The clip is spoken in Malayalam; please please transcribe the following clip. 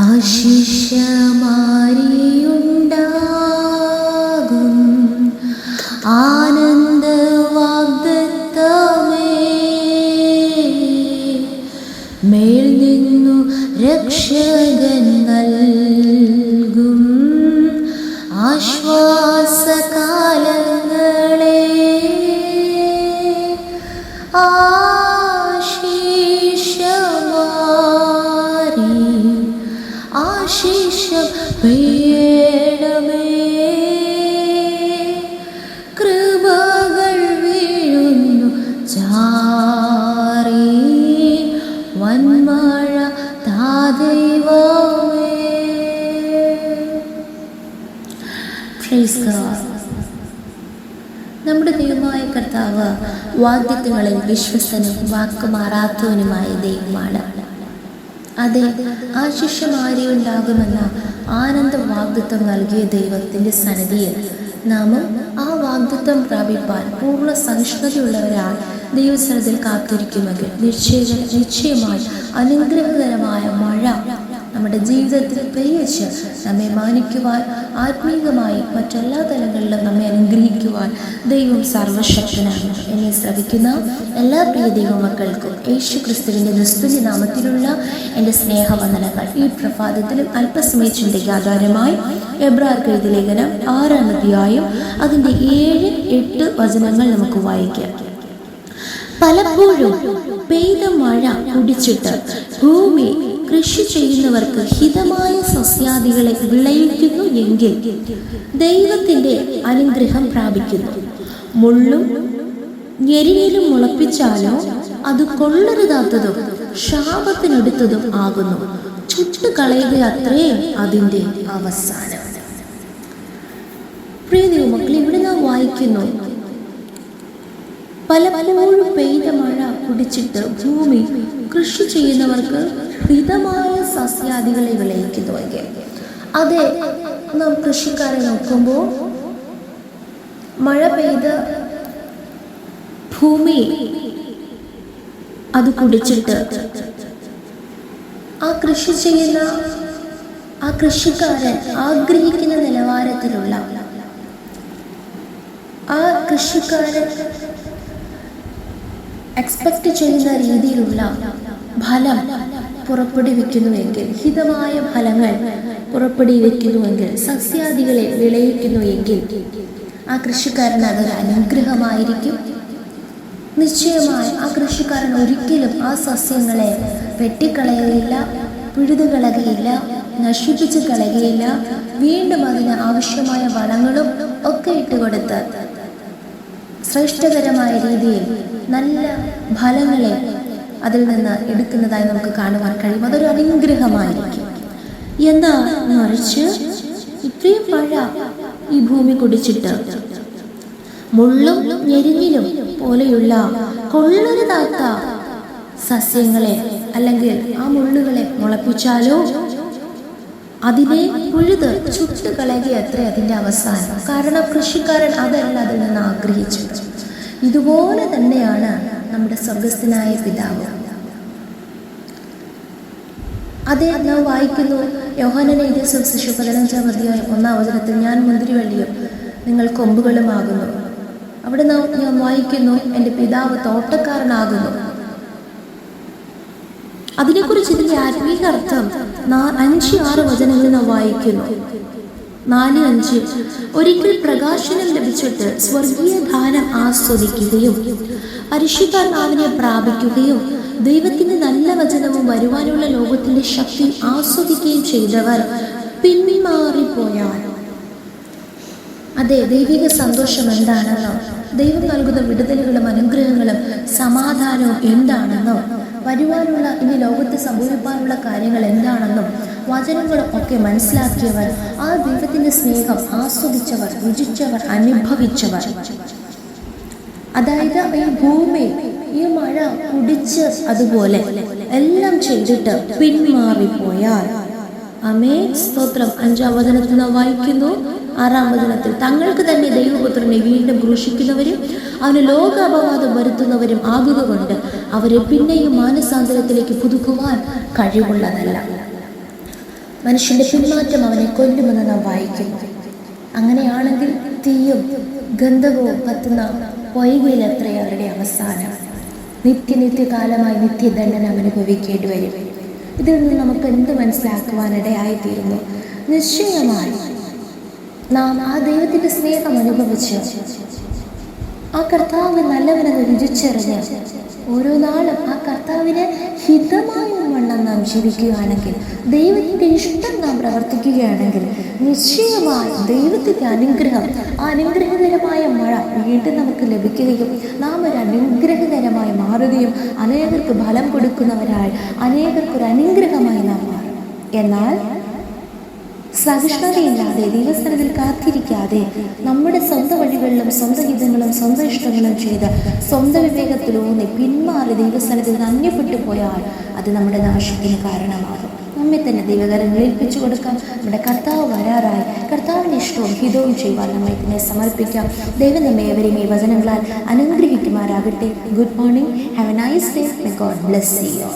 ആശിഷമാരിയുണ്ടാകും ആനന്ദ വാഗ്ദത്തമേ, മേൽ നിന്നു രക്ഷകൻ നൽകും ആശ്വാസകാലങ്ങളെ, ആശിഷം പെയ്യണമേ, കൃപകൾ വീഴുന്നു ചാറി, വന്മഴ താ ദൈവമേ. Praise God. നമ്മുടെ ദൈവമായ കർത്താവ് വാഗ്ദത്തങ്ങളിൽ വിശ്വസ്തനും വാക്കുമാറാത്തവനുമായ ദൈവമാണ്. അതെ, ആശിഷമാരിയുണ്ടാകുമെന്ന ആനന്ദ വാഗ്ദത്തം നൽകിയ ദൈവത്തിൻ്റെ സന്നിധിയിൽ നാമും ആ വാഗ്ദത്തം പ്രാപിപ്പാൻ പൂർണ്ണ സഹിഷ്ണുതയുള്ളവരാൽ ദൈവസന്നിധിയിൽ കാത്തിരിക്കുമെങ്കിൽ നിശ്ചയമായി അനുഗ്രഹകരമായ മഴ നമ്മുടെ ജീവിതത്തിൽ പെയ്യിച്ച് നമ്മെ മാനിക്കുവാൻ, ആത്മീകമായി മറ്റെല്ലാ തലങ്ങളിലും നമ്മെ അനുഗ്രഹിക്കുവാൻ ദൈവം സർവശക്തനാണ്. എന്നെ ശ്രവിക്കുന്ന എല്ലാ പ്രിയ ദൈവമക്കൾക്കും യേശു ക്രിസ്തുവിൻ്റെ നിസ്തുല്യ നാമത്തിലുള്ള എൻ്റെ സ്നേഹവന്ദനങ്ങൾ. ഈ പ്രഭാതത്തിലും അല്പസമയ ചിന്തയ്ക്ക് ആധാരമായി എബ്രായർക്ക് എഴുതിയ ലേഖനം 6-ാം അധ്യായം അതിൻ്റെ 7-8 വചനങ്ങൾ നമുക്ക് വായിക്കാം. പലപ്പോഴും പെയ്ത മഴ കുടിച്ചിട്ട് ഭൂമി കൃഷി ചെയ്യുന്നവർക്ക് ഹിതമായ സസ്യാദികളെ വിളയിക്കുന്നു എങ്കിൽ ദൈവത്തിൻ്റെ അനുഗ്രഹം പ്രാപിക്കുന്നു. മുള്ളും ഞെരിഞ്ഞിലും മുളപ്പിച്ചാലോ അത് കൊള്ളരുതാത്തതും ശാപത്തിനെടുത്തതും ആകുന്നു, ചുട്ടുകളയുക അത്രേ അതിൻ്റെ അവസാനം. പ്രിയ ദൈവമക്കളെ, ഇവിടെ നാം വായിക്കുന്നു, പലപ്പോഴും പെയ്ത മഴ കുടിച്ചിട്ട് ഭൂമി കൃഷി ചെയ്യുന്നവർക്ക് ഹിതമായ സസ്യാദികളെ വിളയിക്കുന്നുവെങ്കിൽ, അതെ, നാം കൃഷിക്കാരെ നോക്കുമ്പോൾ മഴ പെയ്ത് ഭൂമി അത് കുടിച്ചിട്ട് ആ കൃഷി ചെയ്യുന്ന ആ കൃഷിക്കാരൻ ആഗ്രഹിക്കുന്ന നിലവാരത്തിലുള്ള ആ കൃഷിക്കാരൻ എക്സ്പെക്റ്റ് ചെയ്യുന്ന രീതിയിലുള്ള ഫലം പുറപ്പെടുവിക്കുന്നുവെങ്കിൽ, ഹിതമായ ഫലങ്ങൾ പുറപ്പെടുവിക്കുന്നുവെങ്കിൽ, സസ്യാദികളെ വിളയിക്കുന്നുവെങ്കിൽ ആ കൃഷിക്കാരന് അതൊരു അനുഗ്രഹമായിരിക്കും. നിശ്ചയമായി ആ കൃഷിക്കാരൻ ഒരിക്കലും ആ സസ്യങ്ങളെ വെട്ടിക്കളയുകയില്ല, പിഴുതുകളയുകയില്ല, നശിപ്പിച്ച് കളയുകയില്ല. വീണ്ടും അതിന് ആവശ്യമായ വളങ്ങളും ഒക്കെ ഇട്ടുകൊടുത്ത് ശ്രേഷ്ഠകരമായ രീതിയിൽ നല്ല ഫലങ്ങളെ അതിൽ നിന്ന് എടുക്കുന്നതായി നമുക്ക് കാണുവാൻ കഴിയും. അതൊരു അനുഗ്രഹമായിരിക്കും. എന്നാൽ മറിച്ച് ഇത്രയും മഴ ഈ ഭൂമി കുടിച്ചിട്ട് മുള്ളും ഞെരിഞ്ഞിലും പോലെയുള്ള കൊള്ളരുതാത്ത സസ്യങ്ങളെ അല്ലെങ്കിൽ ആ മുള്ളുകളെ മുളപ്പിച്ചാലോ അതിനെ പുഴുത് ചുട്ടുകളയുക അത്ര അതിൻ്റെ അവസാനം. കാരണം കൃഷിക്കാരൻ അതല്ല അതിൽ നിന്ന് ആഗ്രഹിച്ചത്. ഇതുപോലെ തന്നെയാണ് നമ്മുടെ സ്വർഗസ്ഥനായ പിതാവ്. അതേ നാം വായിക്കുന്നു, യോഹന്നാൻ എഴുതിയ സുവിശേഷം 15-ാം അധ്യായം 1-ാം വചനത്തിൽ, ഞാൻ മുന്തിരിവള്ളിയും നിങ്ങൾ കൊമ്പുകളുമാകുന്നു. അവിടെ ഞാൻ വായിക്കുന്നു, എൻ്റെ പിതാവ് തോട്ടക്കാരനാകുന്നു. അതിനെക്കുറിച്ച് ഇതിൻ്റെ ആത്മീക അർത്ഥം 5-6 വചനങ്ങളിൽ നാം വായിക്കുന്നു. 4-5 ഒരിക്കൽ പ്രകാശനം ലഭിച്ചിട്ട് സ്വർഗീയ ദാനം ആസ്വദിക്കുകയും പരിശുദ്ധാത്മാവിനെ പ്രാപിക്കുകയും ദൈവത്തിൻ്റെ നല്ല വചനവും വരുവാനുള്ള ലോകത്തിൻ്റെ ശക്തി ആസ്വദിക്കുകയും ചെയ്തവർ പിന്മാറിപ്പോയാൽ, അതെ, ദൈവിക സന്തോഷം എന്താണെന്നോ, ദൈവം നൽകുന്ന വിടുതലുകളും അനുഗ്രഹങ്ങളും സമാധാനവും എന്താണെന്നോ, വരുവാനുള്ള ഇനി ലോകത്ത് സംഭവിക്കാനുള്ള കാര്യങ്ങൾ എന്താണെന്നും വചനങ്ങളും ഒക്കെ മനസ്സിലാക്കിയവർ, ആ ദൈവത്തിൻ്റെ സ്നേഹം ആസ്വദിച്ചവർ, രുചിച്ചവർ, അനുഭവിച്ചവർ, അതായത് ഈ ഭൂമി ഈ മഴ കുടിച്ച് അതുപോലെ എല്ലാം ചെയ്തിട്ട് പിന്മാറിപ്പോയാൽ, ആമേൻ, സ്തോത്രം. 5-ാം വചനത്തിൽ നാം വായിക്കുന്നു, 6-ാം വചനത്തിൽ, തങ്ങൾക്ക് തന്നെ ദൈവപുത്രനെ വീണ്ടും ക്രൂശിക്കുന്നവരും അവന് ലോക അപവാദം വരുത്തുന്നവരും ആകുകകൊണ്ട് അവരെ പിന്നെയും മാനസാന്തരത്തിലേക്ക് പുതുക്കുവാൻ കഴിവുള്ളതല്ല. മനുഷ്യൻ്റെ പിന്മാറ്റം അവനെ കൊല്ലുമെന്ന് നാം വായിക്കുന്നു. അങ്ങനെയാണെങ്കിൽ തീയും ഗന്ധകവും കത്തുന്ന പൊയ്കയിൽ എത്ര അവരുടെ അവസാനം. നിത്യകാലമായി നിത്യദണ്ഡനം അനുഭവിക്കേണ്ടി വരും. ഇതിൽ നിന്ന് നമുക്ക് എന്ത് മനസ്സിലാക്കുവാനിടയായിത്തീരുന്നു? നിശ്ചയമായി നാം ആ ദൈവത്തിൻ്റെ സ്നേഹം അനുഭവിച്ച് ആ കർത്താവ് നല്ലവനെന്ന് രുചിച്ചറിഞ്ഞ് ഓരോ നാളും ആ കർത്താവിന് ഹിതമായ വണ്ണം നാം ജീവിക്കുകയാണെങ്കിൽ, ദൈവത്തിൻ്റെ ഇഷ്ടം നാം പ്രവർത്തിക്കുകയാണെങ്കിൽ, നിശ്ചയമായി ദൈവത്തിൻ്റെ അനുഗ്രഹം, ആ അനുഗ്രഹകരമായ മഴ വീണ്ടും നമുക്ക് ലഭിക്കുകയും നാം ഒരു അനുഗ്രഹകരമായി മാറുകയും അനേകർക്ക് ഫലം കൊടുക്കുന്നവരായി അനേകർക്കൊരു അനുഗ്രഹമായി നാം മാറും. എന്നാൽ സഹിഷ്ണുതയില്ലാതെ ദൈവസ്ഥലത്തിൽ കാത്തിരിക്കാതെ നമ്മുടെ സ്വന്തം വഴികളിലും സ്വന്തം ഹിതങ്ങളും സ്വന്തം ഇഷ്ടങ്ങളും ചെയ്ത് സ്വന്തം വിവേകത്തിലൂന്നി പിന്മാറി ദൈവസ്ഥലത്തിൽ അന്യപ്പെട്ടു പോയാൽ അത് നമ്മുടെ നാശത്തിന് കാരണമാകും. നമ്മെ തന്നെ ദൈവകരങ്ങളിൽ ഏൽപ്പിച്ചു കൊടുക്കാം. നമ്മുടെ കർത്താവ് വരാറായി. കർത്താവിൻ്റെ ഇഷ്ടവും ഹിതവും ചെയ്യുവാൻ നമ്മെ തന്നെ സമർപ്പിക്കാം. ദൈവം നമ്മെ ഏവരെയും ഈ വചനങ്ങളാൽ അനുഗ്രഹിക്കുമാറാകട്ടെ. Good morning. Have A nice day. May God bless you.